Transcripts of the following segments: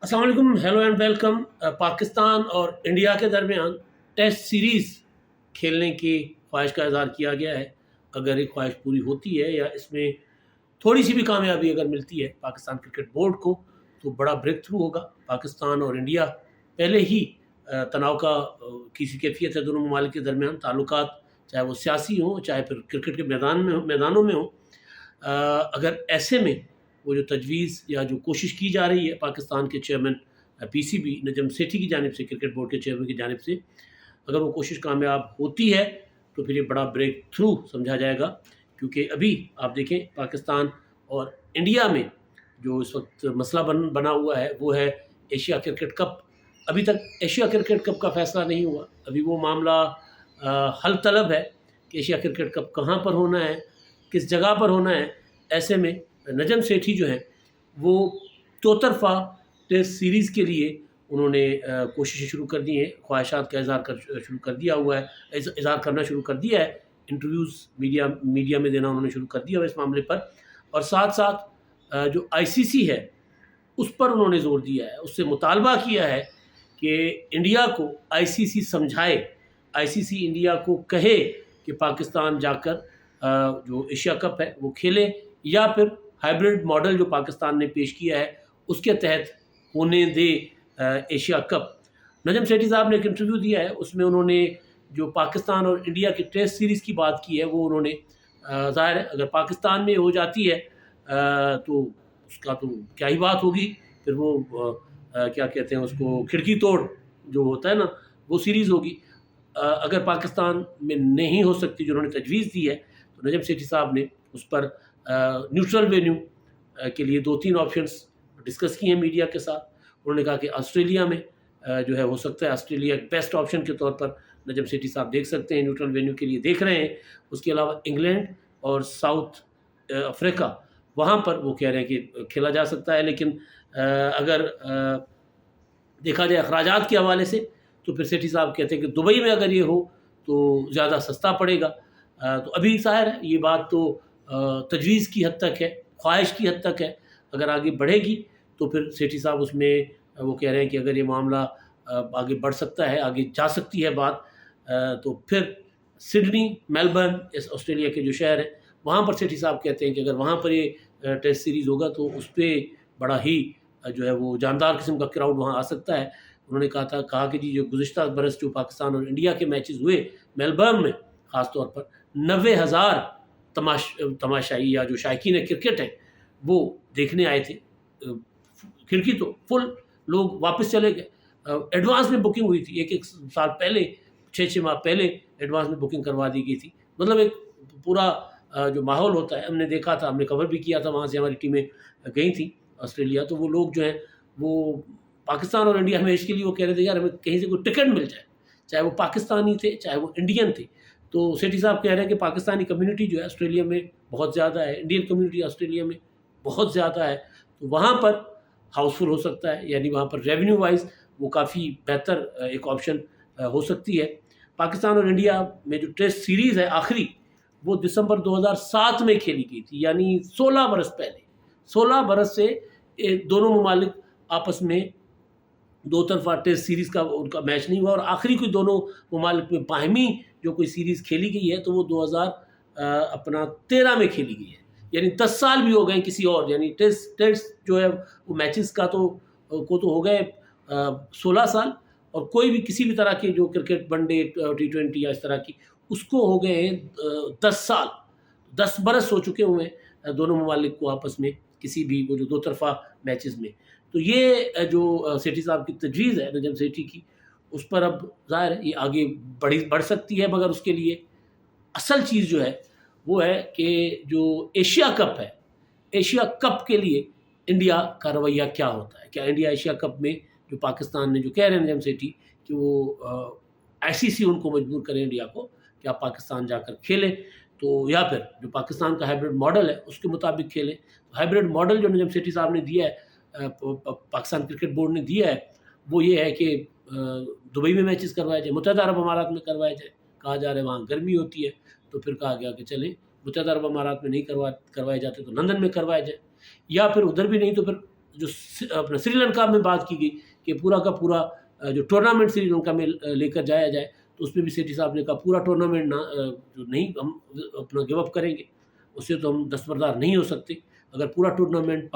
अस्सलाम वालेकुम, hello and welcome. Pakistan और इंडिया के दरमियान टेस्ट सीरीज़ खेलने की ख्वाहिश का इज़हार किया गया है। अगर ये ख्वाहिश पूरी होती है या इसमें थोड़ी सी भी कामयाबी अगर मिलती है पाकिस्तान क्रिकेट बोर्ड को, तो बड़ा ब्रेक थ्रू होगा। पाकिस्तान और इंडिया पहले ही तनाव का किसी कैफियत है दोनों ममालिक के दरमियान। ताल्लुकात चाहे वो सियासी हों, चाहे फिर क्रिकेट के मैदानों में हों। अगर ऐसे में वो जो तजवीज़ या जो कोशिश की जा रही है पाकिस्तान के चेयरमैन पीसीबी नजम सेठी की जानिब से, क्रिकेट बोर्ड के चेयरमैन की जानिब से, अगर वो कोशिश कामयाब होती है तो फिर ये बड़ा ब्रेक थ्रू समझा जाएगा। क्योंकि अभी आप देखें पाकिस्तान और इंडिया में जो इस वक्त मसला बना हुआ है वो है एशिया क्रिकेट कप। अभी तक एशिया क्रिकेट कप का फ़ैसला नहीं हुआ। अभी वो मामला हल तलब है कि एशिया क्रिकेट कप कहाँ पर होना है, किस जगह पर होना है। ऐसे में नजम सेठी जो हैं वो चौतरफा टेस्ट सीरीज़ के लिए उन्होंने कोशिशें शुरू कर दी हैं, ख्वाहिशात का इज़हार शुरू कर दिया हुआ है, इज़हार करना शुरू कर दिया है। इंटरव्यूज़ मीडिया में देना उन्होंने शुरू कर दिया हुआ इस मामले पर। और साथ साथ जो आईसीसी है उस पर उन्होंने ज़ोर दिया है, उससे मुतालबा किया है कि इंडिया को आईसीसी समझाए, आईसीसी इंडिया को कहे कि पाकिस्तान जाकर जो एशिया कप है वो खेले, या फिर हाइब्रिड मॉडल जो पाकिस्तान ने पेश किया है उसके तहत होने दे एशिया कप। नजम सेठी साहब ने एक इंटरव्यू दिया है, उसमें उन्होंने जो पाकिस्तान और इंडिया की टेस्ट सीरीज़ की बात की है वो उन्होंने ज़ाहिर है अगर पाकिस्तान में हो जाती है तो उसका तो क्या ही बात होगी। फिर वो क्या कहते हैं उसको, खिड़की तोड़ जो होता है ना, वो सीरीज़ होगी। अगर पाकिस्तान में नहीं हो सकती जो उन्होंने तजवीज़ दी है, तो नजम सेठी साहब ने उस पर न्यूट्रल वेन्यू के लिए 2-3 ऑप्शंस डिस्कस किए हैं मीडिया के साथ। उन्होंने कहा कि ऑस्ट्रेलिया में जो है हो सकता है, ऑस्ट्रेलिया बेस्ट ऑप्शन के तौर पर नजम सेठी साहब देख सकते हैं, न्यूट्रल वेन्यू के लिए देख रहे हैं। उसके अलावा इंग्लैंड और साउथ अफ्रीका, वहाँ पर वो कह रहे हैं कि खेला जा सकता है। लेकिन अगर देखा जाए अखराजात के हवाले से तो फिर सेठी साहब कहते हैं कि दुबई में अगर ये हो तो ज़्यादा सस्ता पड़ेगा। तो अभी ज़ाहिर है ये बात तो तजवीज़ की हद तक है, ख्वाहिश की हद तक है। अगर आगे बढ़ेगी तो फिर सेठी साहब उसमें वो कह रहे हैं कि अगर ये मामला आगे बढ़ सकता है, आगे जा सकती है बात, तो फिर सिडनी, मेलबर्न, इस ऑस्ट्रेलिया के जो शहर हैं वहाँ पर सेठी साहब कहते हैं कि अगर वहाँ पर ये टेस्ट सीरीज़ होगा तो उस पर बड़ा ही जो है वो जानदार किस्म का क्राउड वहाँ आ सकता है। उन्होंने कहा कि जी जो गुज़िश्ता बरस जो पाकिस्तान और इंडिया के मैचेस हुए मेलबर्न में, ख़ास तौर पर 90,000 तमाशाई या जो शायकीन क्रिकेट है वो देखने आए थे। खिड़की तो फुल, लोग वापस चले गए। एडवांस में बुकिंग हुई थी, एक साल पहले, 6 माह पहले एडवांस में बुकिंग करवा दी गई थी। मतलब एक पूरा जो माहौल होता है हमने देखा था, हमने कवर भी किया था, वहाँ से हमारी टीमें गई थी ऑस्ट्रेलिया। तो वो लोग जो हैं वो पाकिस्तान और इंडिया मैच के लिए वो कह रहे थे यार हमें कहीं से कोई टिकट मिल जाए, चाहे वो पाकिस्तानी थे चाहे वो इंडियन थे। तो सेठी साहब कह रहे हैं कि पाकिस्तानी कम्युनिटी जो है ऑस्ट्रेलिया में बहुत ज़्यादा है, इंडियन कम्युनिटी ऑस्ट्रेलिया में बहुत ज़्यादा है, तो वहाँ पर हाउसफुल हो सकता है, यानी वहाँ पर रेवेन्यू वाइज वो काफ़ी बेहतर एक ऑप्शन हो सकती है। पाकिस्तान और इंडिया में जो टेस्ट सीरीज़ है आखिरी, वो दिसंबर 2007 में खेली गई थी, यानी 16 बरस पहले। 16 बरस से दोनों ममालिक आपस में दो तरफा टेस्ट सीरीज़ का उनका मैच नहीं हुआ, और आखिरी कोई दोनों ममालिक में बाहमी जो कोई सीरीज़ खेली गई है तो वो 2013 में खेली गई है। यानी 10 साल भी हो गए किसी और, यानी टेस्ट जो है वो मैचेस का तो हो गए 16 साल, और कोई भी किसी भी तरह की जो क्रिकेट वनडे T20 या इस तरह की उसको हो गए 10 साल, 10 बरस हो चुके हुए हैं दोनों ममालिक को आपस में किसी भी वो जो दो तरफा मैचेस में। तो ये जो सेठी साहब की तजवीज़ है नजम सेठी की, उस पर अब ज़ाहिर है ये आगे बढ़ सकती है, मगर उसके लिए असल चीज़ जो है वो है कि जो एशिया कप है, एशिया कप के लिए इंडिया का रवैया क्या होता है। क्या इंडिया एशिया कप में जो पाकिस्तान ने जो कह रहे हैं नजम सेठी कि वो आईसीसी उनको मजबूर करें इंडिया को कि आप पाकिस्तान जाकर खेलें, तो या फिर जो पाकिस्तान का हाइब्रिड मॉडल है उसके मुताबिक खेलें। हाइब्रिड मॉडल जो नजम सेठी साहब ने दिया है, पाकिस्तान क्रिकेट बोर्ड ने दिया है, वो ये है कि दुबई में मैचेस करवाए जाए, मुत्तहदा अरब अमारात में करवाए जाए। कहा जा रहा है वहाँ गर्मी होती है, तो फिर कहा गया कि चले मुत्तहदा अरब अमारात में नहीं करवाए जाते तो लंदन में करवाए जाए, या फिर उधर भी नहीं तो फिर جو اپنا سری لنکا میں بات کی گئی کہ پورا کا پورا جو ٹورنامنٹ سری لنکا میں لے کر جایا جائے، تو اس میں بھی سیٹھی صاحب نے کہا پورا ٹورنامنٹ جو نہیں ہم اپنا گیو اپ کریں گے، اس سے تو ہم دستبردار نہیں ہو سکتے. اگر پورا ٹورنامنٹ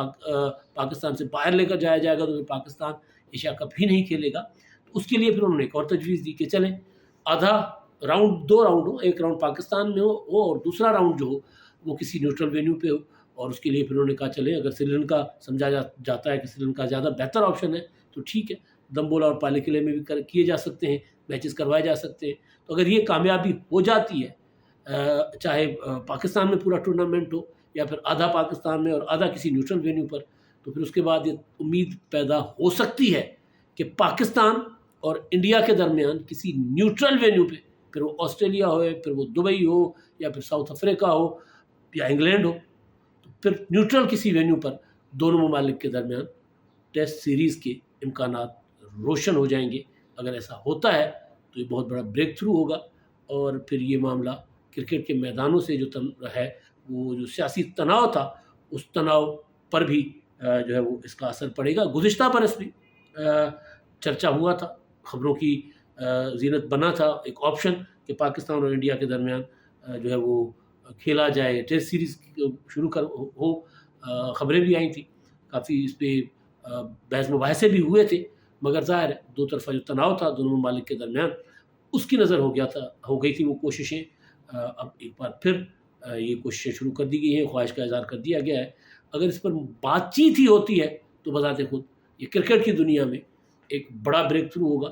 پاکستان سے باہر لے کر جایا جائے گا تو پھر پاکستان ایشیا کپ ہی نہیں کھیلے گا. تو اس کے لیے پھر انہوں نے ایک اور تجویز دی کہ چلیں آدھا راؤنڈ، 2 راؤنڈ ہو، ایک راؤنڈ پاکستان میں ہو اور دوسرا راؤنڈ جو ہو وہ کسی نیوٹرل وینیو پہ ہو. اور اس کے لیے پھر انہوں نے کہا چلیں اگر سری لنکا سمجھا جاتا ہے کہ سری لنکا زیادہ بہتر آپشن ہے تو ٹھیک ہے، دمبولا اور پالے قلعے میں بھی کیے جا سکتے ہیں، میچز کروائے جا سکتے ہیں. تو اگر یہ کامیابی ہو جاتی ہے، چاہے پاکستان میں پورا ٹورنامنٹ ہو یا پھر آدھا پاکستان میں اور آدھا کسی نیوٹرل وینیو پر، تو پھر اس کے بعد یہ امید پیدا ہو سکتی ہے کہ پاکستان اور انڈیا کے درمیان کسی نیوٹرل وینیو پہ، پھر وہ آسٹریلیا ہو، پھر وہ دبئی ہو، یا پھر ساؤتھ افریقہ ہو یا انگلینڈ ہو، تو پھر نیوٹرل کسی وینیو پر دونوں ممالک کے درمیان ٹیسٹ سیریز کے امکانات روشن ہو جائیں گے. اگر ایسا ہوتا ہے تو یہ بہت بڑا بریک تھرو ہوگا، اور پھر یہ معاملہ کرکٹ کے میدانوں سے جو ہے وہ جو سیاسی تناؤ تھا اس تناؤ پر بھی جو ہے وہ اس کا اثر پڑے گا. گزشتہ برس بھی چرچا ہوا تھا، خبروں کی زینت بنا تھا ایک آپشن کہ پاکستان اور انڈیا کے درمیان جو ہے وہ کھیلا جائے، ٹیسٹ سیریز شروع ہو. خبریں بھی آئی تھیں، کافی اس پہ بحث مباحثے بھی ہوئے تھے، مگر ظاہر ہے دو طرفہ جو تناؤ تھا دونوں ممالک کے درمیان اس کی نظر ہو گئی تھی وہ کوششیں. اب ایک بار پھر یہ کوششیں شروع کر دی گئی ہیں، خواہش کا اظہار کر دیا گیا ہے. اگر اس پر بات چیت ہی ہوتی ہے تو بذات خود یہ کرکٹ کی دنیا میں ایک بڑا بریک تھرو ہوگا،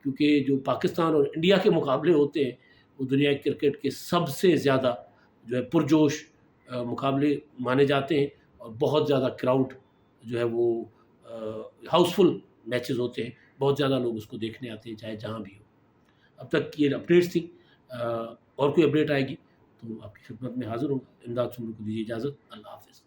کیونکہ جو پاکستان اور انڈیا کے مقابلے ہوتے ہیں وہ دنیا کے کرکٹ کے سب سے زیادہ جو ہے پرجوش مقابلے مانے جاتے ہیں، اور بہت زیادہ کراؤڈ جو ہے وہ ہاؤس فل میچز ہوتے ہیں، بہت زیادہ لوگ اس کو دیکھنے آتے ہیں چاہے جہاں بھی ہو. اب تک یہ اپڈیٹس تھی، اور کوئی اپڈیٹ آئے گی تو آپ کی خدمت میں حاضر ہوں. امداد سمرو کو دیجیے اجازت. اللہ حافظ.